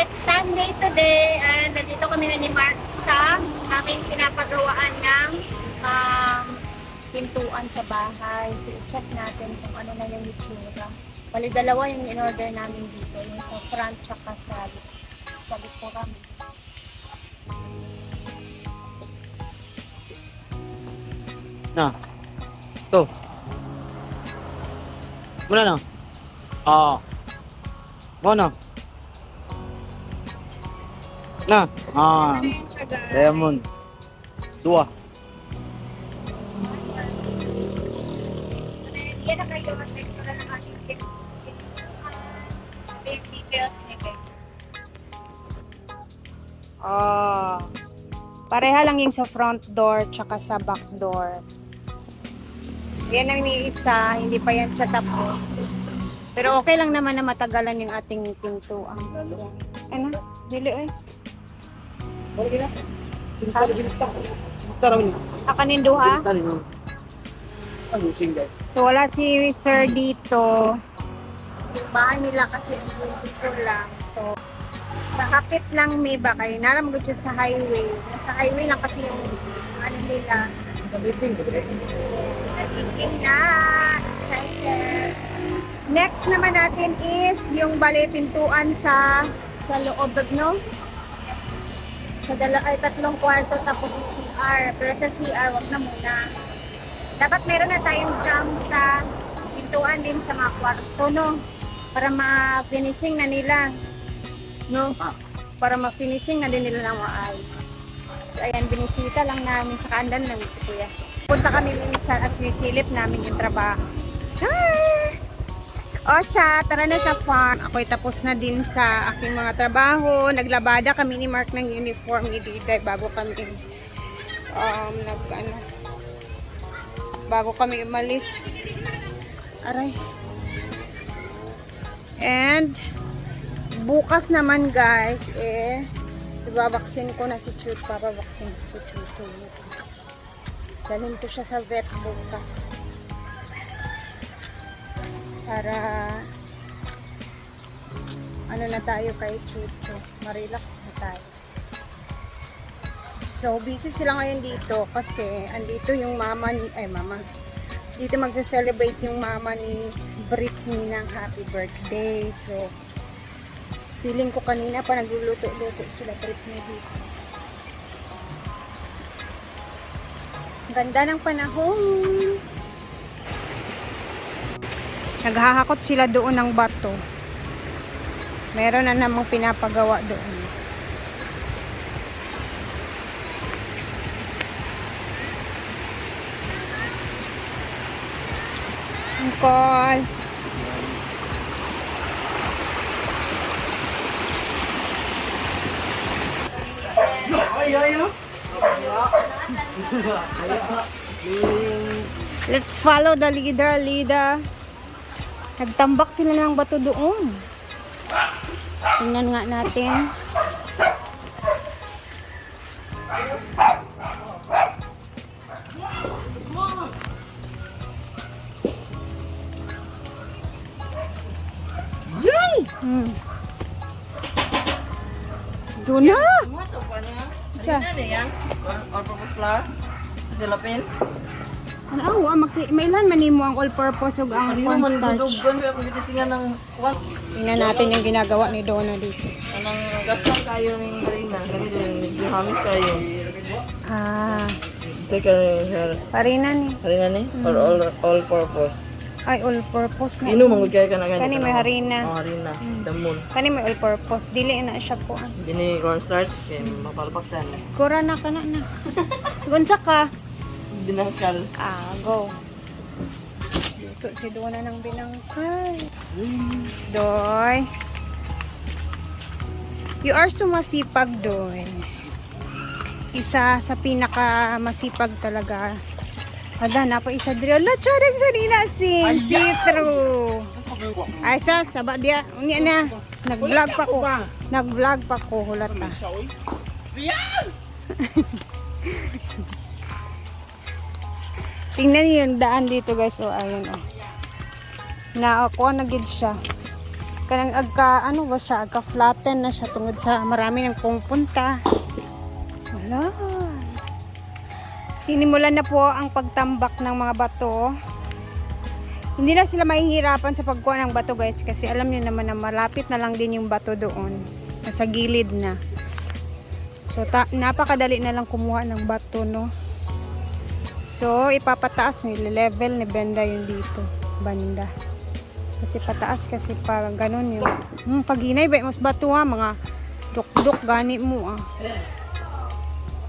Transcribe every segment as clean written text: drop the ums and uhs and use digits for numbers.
it's Sunday today and nandito kami na ni Mark sa aming pinapagawaan ng pintuan sa bahay. So, i-check natin kung ano na yung itsura. Bali, dalawa yung in-order namin dito. Yung sa front tsaka sa likuran. Nah. Tuh. Mana na? Ah. Mana? Nah. Ah. Ano yun siya, guys? Lemon. Dua. Yan na kayo kasi para ng ating yung details niya, guys. Pareha lang yung sa front door tsaka sa back door. Yan ang niisa, hindi pa yan siya tapos. Pero okay lang naman na matagalan yung ating pintuan. So, ano? Dili eh. Akanin duha. So wala si sir dito. Yung bahay nila kasi ang beautiful lang. So, Nakapit lang may ba kayo. Naramagod siya sa highway. sa highway lang kasi yung ano nila. Nagiging na. Excited. Next naman natin is yung bale pintuan sa Loob, no? Sa tatlong kwarto tapos yung CR. Pero sa CR, wag na muna. Dapat meron na tayong jam sa pintuan din sa mga kwarto, no? Para ma-finishing na nila. No? Para ma-finishing na din nila ng maayos. So, ayan, binisita lang namin sa kandan namin si Kuya. Punta kami minsan at sinisilip namin yung trabaho. Char! O siya, tara na sa farm. Ako'y tapos na din sa aking mga trabaho. Naglabada kami ni Mark ng uniform ni Diday bago kami bago kami umalis. Aray. And bukas naman guys, ibabaksin ko na si Chut. Papabaksin ko si Chut bukas. Dalhin ko siya sa vet bukas. Para ano na tayo kay Chucho, ma-relax na tayo. So busy sila ngayon dito kasi andito yung dito magse-celebrate yung mama ni Britney ng happy birthday. So feeling ko kanina pa nagluluto-luto sila Britney dito. Ganda ng panahon. Naghahakot sila doon ng bato. Meron na namang pinapagawa doon. Angkol. Let's follow the leader, Lida. Nagtambak sila ng bato doon. Tingnan nga natin. Yay! Doon na! Sa? All-purpose flour, silapin. Ano, mailan manimo ang all-purpose ug ang cornstarch. Dudugan ba ako bitisingan ng what? Tingnan natin yung ginagawa ni Donna dito. Anang gaston kayo ng harina. Ganito yung hamis kayo. Sige, Parina ni. harina ni? Or all-purpose? Ay, all-purpose na. Ino, manggod kayo ka na ganito. Kani may harina. Harina, damon. Kani may all-purpose. Dili na siya po. Hindi ni cornstarch, kaya mapalpaktan. Kura na ka na. Gunsa ka. Binangkal. Go. Dito si Donna ng binangkay. Doy. You are so masipag, Doy. Isa sa pinaka masipag talaga. Wala na pa isa diri. Ala, charang sa nina see-through. Ay sa saba dia. Unya na. Nag-vlog pa ko. Nag-vlog pa ko hulat ta. Tingnan niyo yung daan dito guys. O ayun o. Naakuha na gid siya. Kanang ano ba siya, agka-flatten na siya tungod sa marami ng pumupunta. Wala. Sinimulan na po ang pagtambak ng mga bato. Hindi na sila mahihirapan sa pagkuha ng bato guys kasi alam niyo naman na malapit na lang din yung bato doon. Nasa gilid na. So napakadali na lang kumuha ng bato, no. So ipapataas nile-level ni Brenda yung dito, banda. Kasi pataas kasi parang ganun yung paghinay ba mas bato ha, mga duk-duk gani mo ah.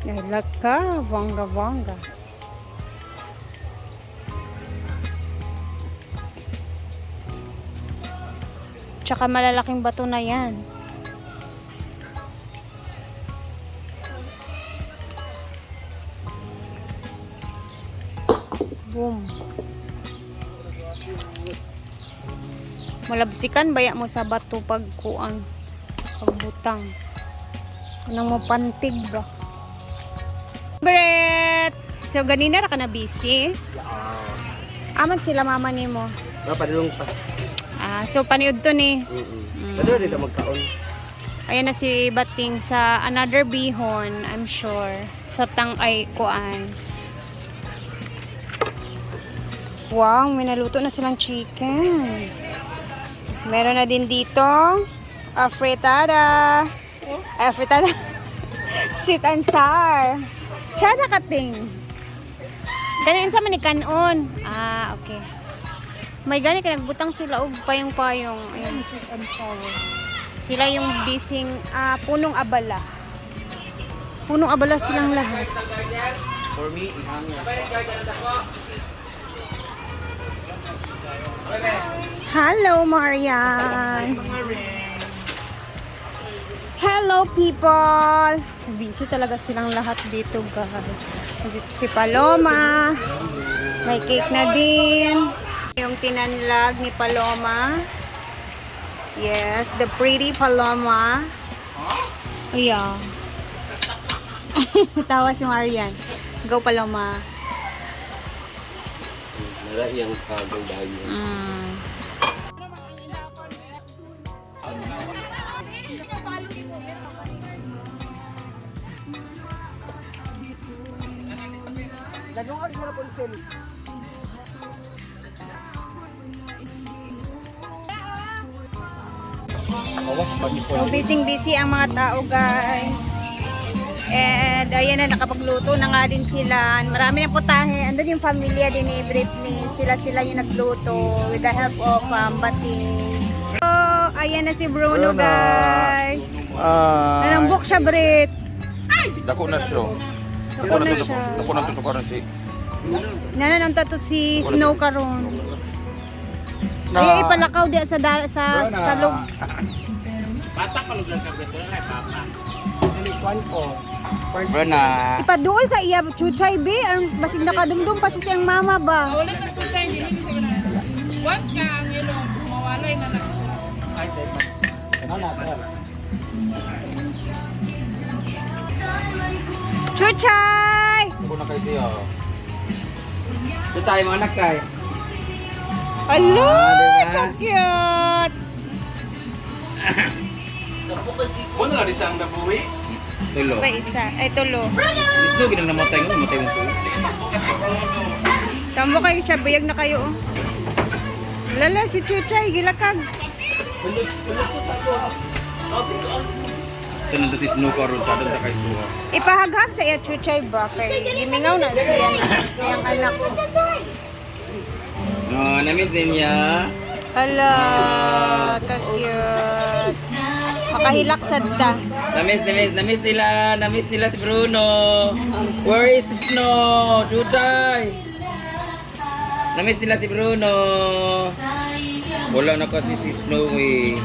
Nalaka, bangga-bangga. Tsaka malalaking bato na yan. Boom. Malabsikan baya mo sa bato pagkuan, pagbutang. Anong mo pantig ba? Brett! So ganina ra ka na busy? Aman sila mama nimo. Padulong pa. So paniud to ni. Padulong dito magkaon. Ayan na si Bating sa another bihon, I'm sure. Sa ay kuan. Wow, may naluto na silang chicken. Meron na din dito afritada. Afritada. Sweet and sour. Tsada kating. Ganin sa manikanon. Okay. May gani ka nagbutang sila og payong-payong. Ayan, sweet and sour. Sila yung bising punong abala. Punong abala silang lahat. For me, Hello, Marian. Hello, people. Busy talaga silang lahat dito, guys. Dito si Paloma. May cake na din. Yung tinanlag ni Paloma. Yes, the pretty Paloma. Oh, yeah. Tawa si Marian. Go, Paloma. nara yang sagong bayo. So busy ang mga tao, guys. And ayan na, nakapagluto na nga din sila. Marami na putahe. Andun yung pamilya din ni Britney. Sila yung nagluto with the help of Bating. So ayan na si Bruno, guys. Nanambok siya, Brit. Dako na siya. Dako na siya. Dako na tutukaran si. Nanan ang tatop si Snow karon. Ay ipalakaw di sa loob. Bruna. Ipaduol sa iya chuchay be, basig nakadumdum pa siya siyang mama ba. Ulit na sa China, hindi siguro na. Once nga ang ilong, mawalay na lang siya. Chuchay! Dako na kay siya. Tutay mga anak kay. Hello, diba? so cute. Kuno na di siyang nabuhi. Tulo. Pa isa, ay tulo. Gusto ginang namatay mo, namatay mo tulo. Tambo kayo siya, buyag na kayo oh. Lala, si Chuchay, gilakag. Tanong to si Snow karon tadong ta kay Suha. Ipahaghag sa iya Chuchay ba? Kay gimingaw na siyang anak. Oh, na-miss din niya. Hala, ka-cute. Makahilak sadta. Na-miss nila si Bruno. Where is Snow? Tutay. Na-miss nila si Bruno. Wala na kasi si Snow eh.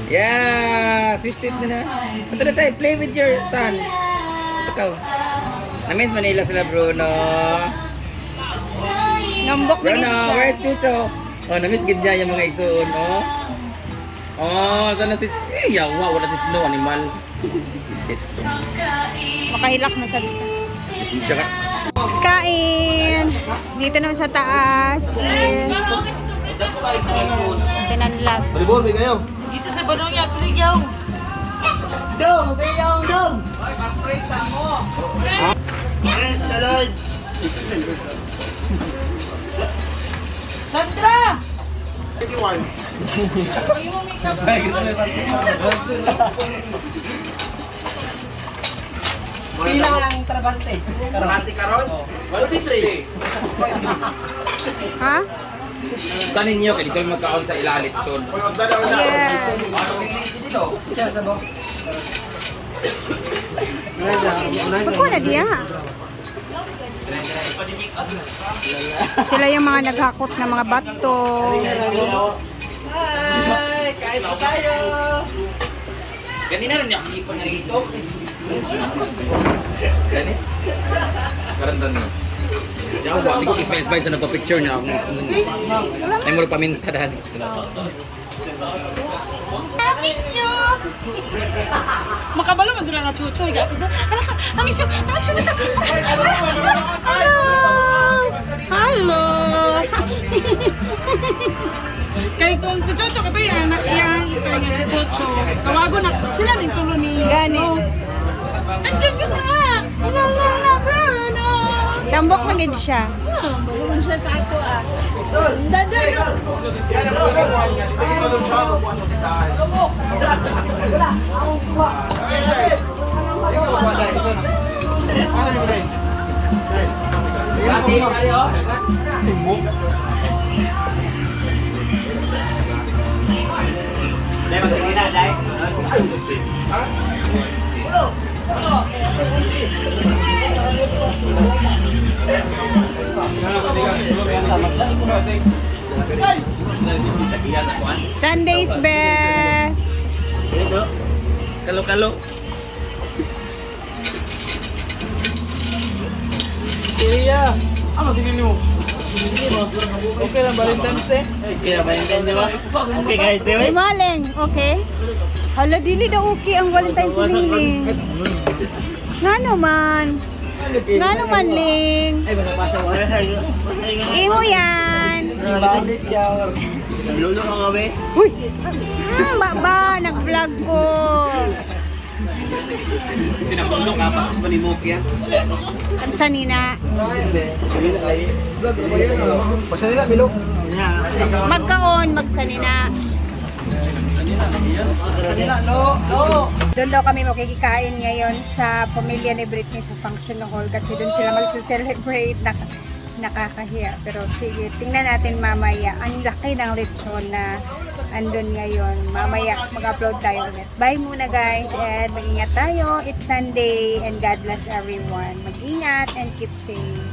Yeah, sweet na. Ito na tayo, play with your son. Ito ka. Na-miss Manila sila Bruno. Nambok na Bruno, siya. where's Chucho? Oh, na-miss gid niya yung mga isuon, oh. Oh, sana si... yawa, wala si Snow, animal. Isit. Makahilak na sadta. Si siya ka. Kain! Dito naman sa taas is pinanlag. Balibol, may kayo. Dito sa banong yan, piligyaw. Dong, bayong, dong. Salod. Sandra! 21. Pagin mo makeup. Pila ang trabante. Trabante karon? Wala bitri. Ha? Tanin niyo, kaya dito magkaon sa ilalit, son. Yes. Pagko na diya. Sila yung mga naghakot na mga bato. Hi, kain po tayo. Ganina rin niya, hindi pa niya ito. Gani? Karanda niya. Diyan ako, siguro ismail-ismail sa nagpa-picture niya. Ay mo paminta dahil. Makabalo man sila nga chuchoy. Amiss yun. Hello! Kay kung si Chocho kato yan, ito yung si Chocho. Kawago na sila din tulo ni... Gani. Ang Chocho na! La Bruno! Tambok na gid siya. Baluman siya sa ato ah. Daday no! Kasi, kali oh. Sunday's best. Kalo-kalo. Iya. Ano tingin niyo? Okay lang Valentine's Day. Kaya Valentine, di ba? Okay, guys, di ba? Ay, Maleng, okay? Hala, dili daw okay ang Valentine's Ling. Ngano man? Ngano man, Ling? Ay, basa-basa mo. Imo yan. Balik yan. Lulo ka nga, be? Uy! Baba, nag-vlog ko. Sinakundok ka, pastos ba ni Moki yan? Kansa nina. Basta nila, Bilo. Magkaon, magsanina. Doon daw kami makikikain ngayon sa pamilya ni Britney sa function hall kasi doon sila mag-celebrate. Nakakahiya. Pero sige, tingnan natin mamaya. Ang laki ng lechon na andun ngayon. Mamaya mag-upload tayo ulit. Bye muna guys and mag-ingat tayo. It's Sunday and God bless everyone. Mag-ingat and keep safe.